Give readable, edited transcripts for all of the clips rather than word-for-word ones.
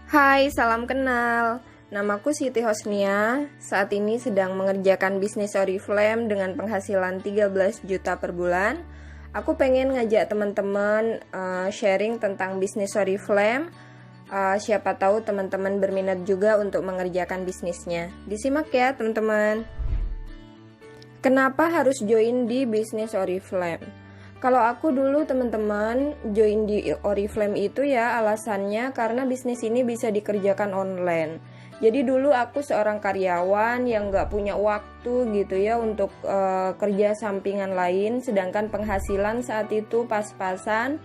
Hai, salam kenal. Namaku Siti Hosnia. Saat ini sedang mengerjakan bisnis Oriflame dengan penghasilan 13 juta per bulan. Aku pengen ngajak teman-teman sharing tentang bisnis Oriflame. Siapa tahu teman-teman berminat juga untuk mengerjakan bisnisnya. Disimak ya teman-teman. Kenapa harus join di bisnis Oriflame? Kalau aku dulu teman-teman join di Oriflame itu ya alasannya karena bisnis ini bisa dikerjakan online. Jadi dulu aku seorang karyawan yang gak punya waktu gitu ya untuk kerja sampingan lain, sedangkan penghasilan saat itu pas-pasan.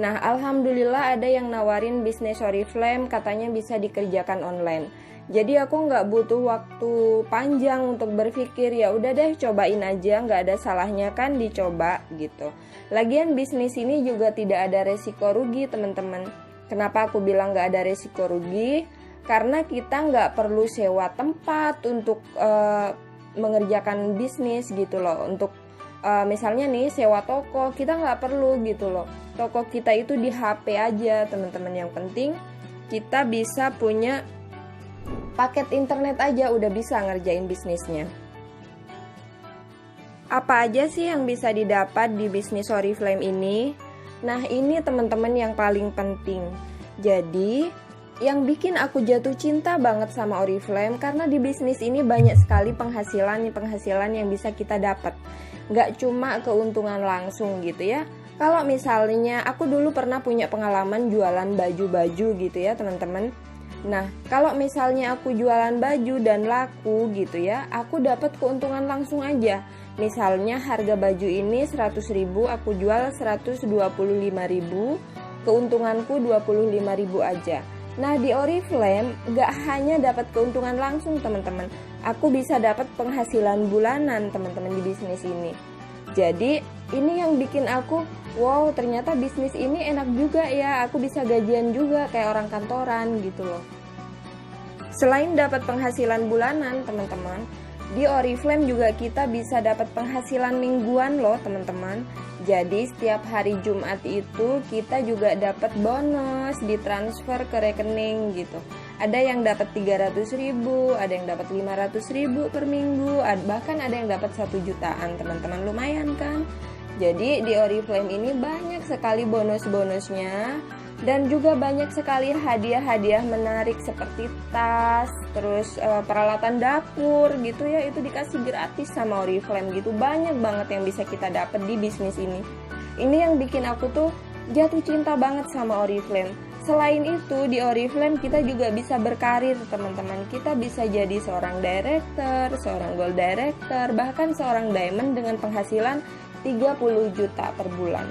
Nah, alhamdulillah ada yang nawarin bisnis Oriflame, katanya bisa dikerjakan online. Jadi aku nggak butuh waktu panjang untuk berpikir, ya udah deh cobain aja, nggak ada salahnya kan dicoba gitu. Lagian bisnis ini juga tidak ada resiko rugi teman-teman. Kenapa aku bilang nggak ada resiko rugi? Karena kita nggak perlu sewa tempat untuk mengerjakan bisnis gitu loh. Untuk misalnya nih sewa toko, kita nggak perlu gitu loh. Toko kita itu di HP aja teman-teman. Yang penting kita bisa punya paket internet aja udah bisa ngerjain bisnisnya. Apa aja sih yang bisa didapat di bisnis Oriflame ini? Nah, ini teman-teman yang paling penting. Jadi, yang bikin aku jatuh cinta banget sama Oriflame karena di bisnis ini banyak sekali penghasilan yang bisa kita dapat. Nggak cuma keuntungan langsung gitu ya. Kalau misalnya aku dulu pernah punya pengalaman jualan baju-baju gitu ya teman-teman. Nah, kalau misalnya aku jualan baju dan laku gitu ya, aku dapat keuntungan langsung aja. Misalnya harga baju ini 100.000, aku jual 125.000, keuntunganku 25.000 aja. Nah, di Oriflame gak hanya dapat keuntungan langsung teman-teman, aku bisa dapat penghasilan bulanan teman-teman di bisnis ini. Jadi, ini yang bikin aku, wow, ternyata bisnis ini enak juga ya, aku bisa gajian juga kayak orang kantoran gitu loh. Selain dapat penghasilan bulanan teman-teman, di Oriflame juga kita bisa dapat penghasilan mingguan loh teman-teman. Jadi setiap hari Jumat itu kita juga dapat bonus ditransfer ke rekening gitu. Ada yang dapat 300.000, ada yang dapat 500.000 per minggu, bahkan ada yang dapat 1 jutaan teman-teman, lumayan kan? Jadi di Oriflame ini banyak sekali bonus-bonusnya dan juga banyak sekali hadiah-hadiah menarik seperti tas, terus peralatan dapur gitu ya, itu dikasih gratis sama Oriflame gitu. Banyak banget yang bisa kita dapat di bisnis ini. Ini yang bikin aku tuh jatuh cinta banget sama Oriflame. Selain itu di Oriflame kita juga bisa berkarir teman-teman. Kita bisa jadi seorang director, seorang gold director, bahkan seorang diamond dengan penghasilan 30 juta per bulan.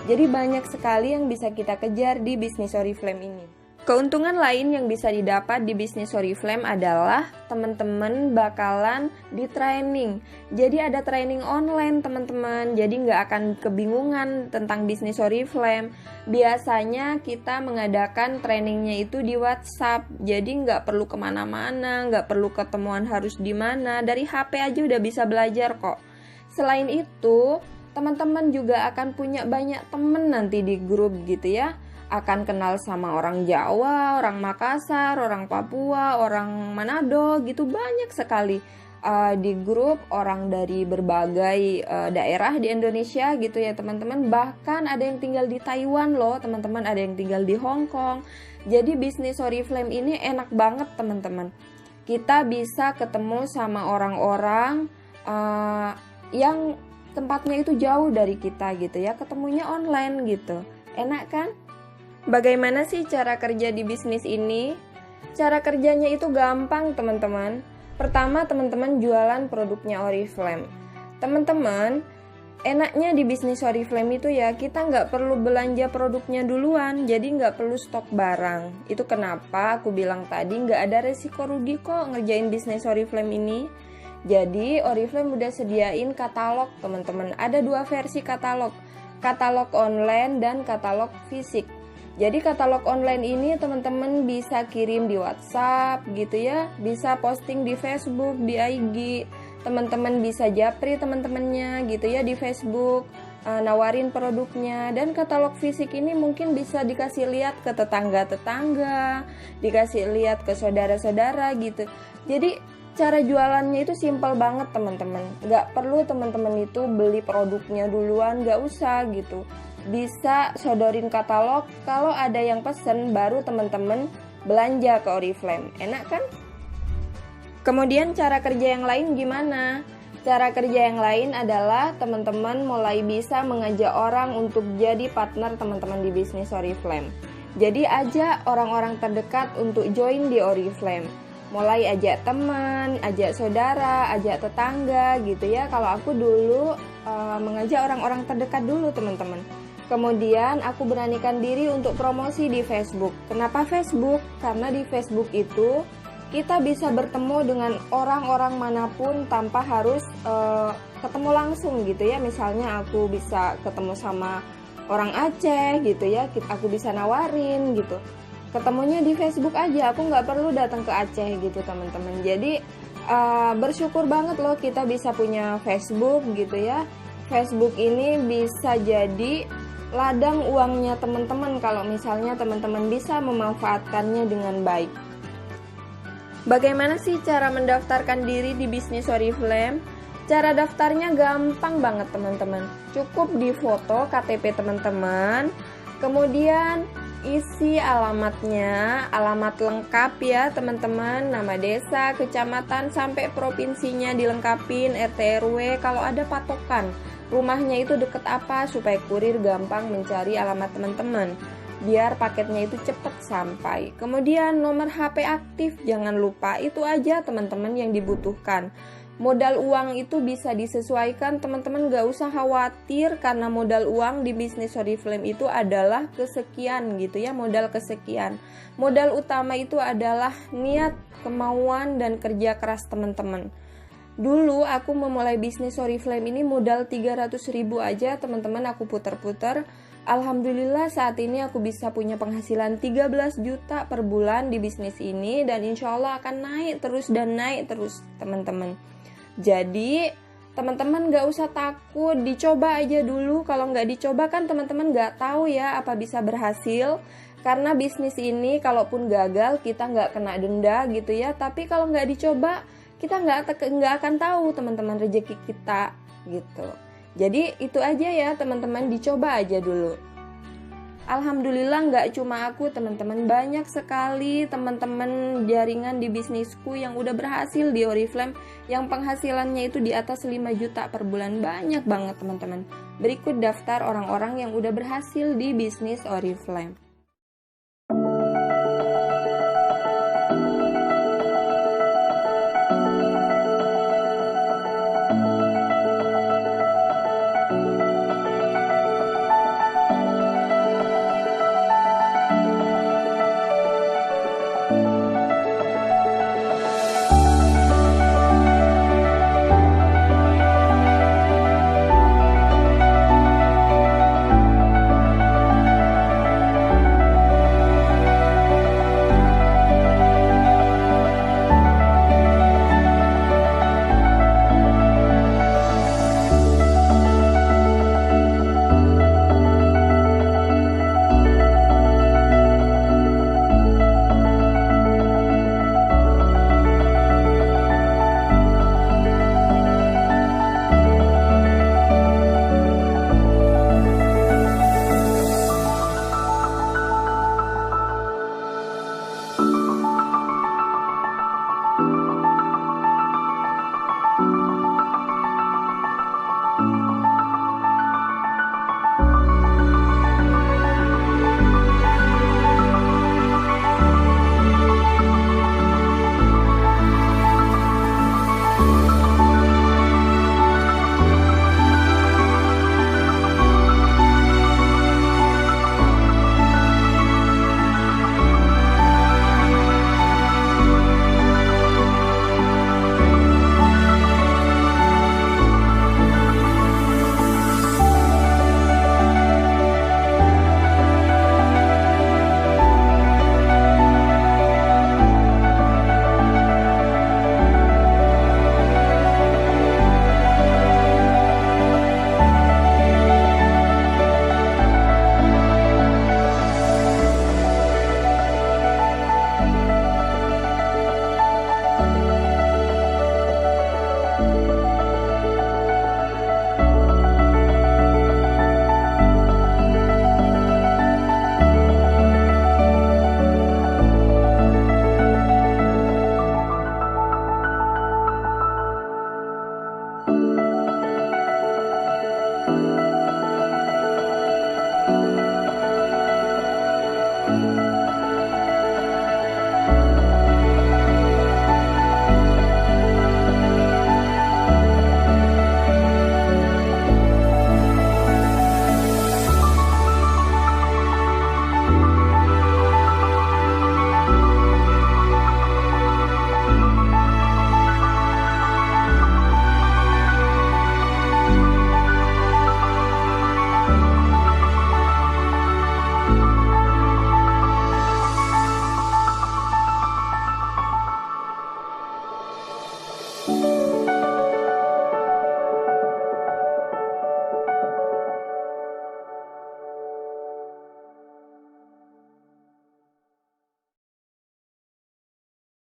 Jadi banyak sekali yang bisa kita kejar di bisnis Oriflame ini. Keuntungan lain yang bisa didapat di bisnis Oriflame adalah teman-teman bakalan di training. Jadi ada training online teman-teman. Jadi nggak akan kebingungan tentang bisnis Oriflame. Biasanya kita mengadakan trainingnya itu di WhatsApp. Jadi nggak perlu kemana-mana, nggak perlu ketemuan harus di mana. Dari HP aja udah bisa belajar kok. Selain itu, teman-teman juga akan punya banyak temen nanti di grup gitu ya. Akan kenal sama orang Jawa, orang Makassar, orang Papua, orang Manado gitu. Banyak sekali di grup orang dari berbagai daerah di Indonesia gitu ya teman-teman. Bahkan ada yang tinggal di Taiwan loh teman-teman, ada yang tinggal di Hong Kong. Jadi bisnis Oriflame ini enak banget teman-teman. Kita bisa ketemu sama orang-orang yang tempatnya itu jauh dari kita gitu ya, ketemunya online gitu. Enak kan? Bagaimana sih cara kerja di bisnis ini? Cara kerjanya itu gampang teman-teman. Pertama teman-teman jualan produknya Oriflame. Teman-teman, enaknya di bisnis Oriflame itu ya kita nggak perlu belanja produknya duluan, jadi nggak perlu stok barang. Itu kenapa aku bilang tadi nggak ada resiko rugi kok ngerjain bisnis Oriflame ini. Jadi Oriflame udah sediain katalog teman-teman. Ada 2 versi katalog. Katalog online dan katalog fisik. Jadi katalog online ini teman-teman bisa kirim di WhatsApp gitu ya. Bisa posting di Facebook, di IG. Teman-teman bisa japri teman-temannya gitu ya di Facebook. nawarin produknya. Dan katalog fisik ini mungkin bisa dikasih lihat ke tetangga-tetangga, dikasih lihat ke saudara-saudara gitu. Jadi cara jualannya itu simpel banget teman-teman. Gak perlu teman-teman itu beli produknya duluan, gak usah gitu. Bisa sodorin katalog, kalau ada yang pesen baru teman-teman belanja ke Oriflame. Enak kan? Kemudian cara kerja yang lain gimana? Cara kerja yang lain adalah teman-teman mulai bisa mengajak orang untuk jadi partner teman-teman di bisnis Oriflame. Jadi ajak orang-orang terdekat untuk join di Oriflame. Mulai ajak teman, ajak saudara, ajak tetangga gitu ya. Kalau aku dulu mengajak orang-orang terdekat dulu teman-teman. Kemudian aku beranikan diri untuk promosi di Facebook. Kenapa Facebook? Karena di Facebook itu kita bisa bertemu dengan orang-orang manapun tanpa harus ketemu langsung gitu ya. Misalnya aku bisa ketemu sama orang Aceh gitu ya, aku bisa nawarin gitu. Ketemunya di Facebook aja, aku nggak perlu datang ke Aceh gitu teman-teman. Jadi bersyukur banget loh kita bisa punya Facebook gitu ya. Facebook ini bisa jadi ladang uangnya teman-teman kalau misalnya teman-teman bisa memanfaatkannya dengan baik. Bagaimana sih cara mendaftarkan diri di bisnis Oriflame? Cara daftarnya gampang banget teman-teman. Cukup di foto KTP teman-teman, kemudian isi alamatnya, alamat lengkap ya teman-teman, nama desa, kecamatan, sampai provinsinya dilengkapin, RT RW, kalau ada patokan rumahnya itu deket apa supaya kurir gampang mencari alamat teman-teman, biar paketnya itu cepat sampai. Kemudian nomor HP aktif jangan lupa, itu aja teman-teman yang dibutuhkan. Modal uang itu bisa disesuaikan, teman-teman gak usah khawatir karena modal uang di bisnis Oriflame itu adalah kesekian gitu ya, modal kesekian. Modal utama itu adalah niat, kemauan, dan kerja keras teman-teman. Dulu aku memulai bisnis Oriflame ini modal 300.000 aja teman-teman, aku puter-puter. Alhamdulillah saat ini aku bisa punya penghasilan 13 juta per bulan di bisnis ini, dan insya Allah akan naik terus dan naik terus teman-teman. Jadi teman-teman gak usah takut, dicoba aja dulu. Kalau gak dicoba kan teman-teman gak tahu ya apa bisa berhasil. Karena bisnis ini kalaupun gagal kita gak kena denda gitu ya. Tapi kalau gak dicoba kita nggak akan tahu teman-teman rezeki kita gitu. Jadi itu aja ya teman-teman, dicoba aja dulu. Alhamdulillah nggak cuma aku teman-teman, banyak sekali teman-teman jaringan di bisnisku yang udah berhasil di Oriflame, yang penghasilannya itu di atas 5 juta per bulan. Banyak banget teman-teman. Berikut daftar orang-orang yang udah berhasil di bisnis Oriflame.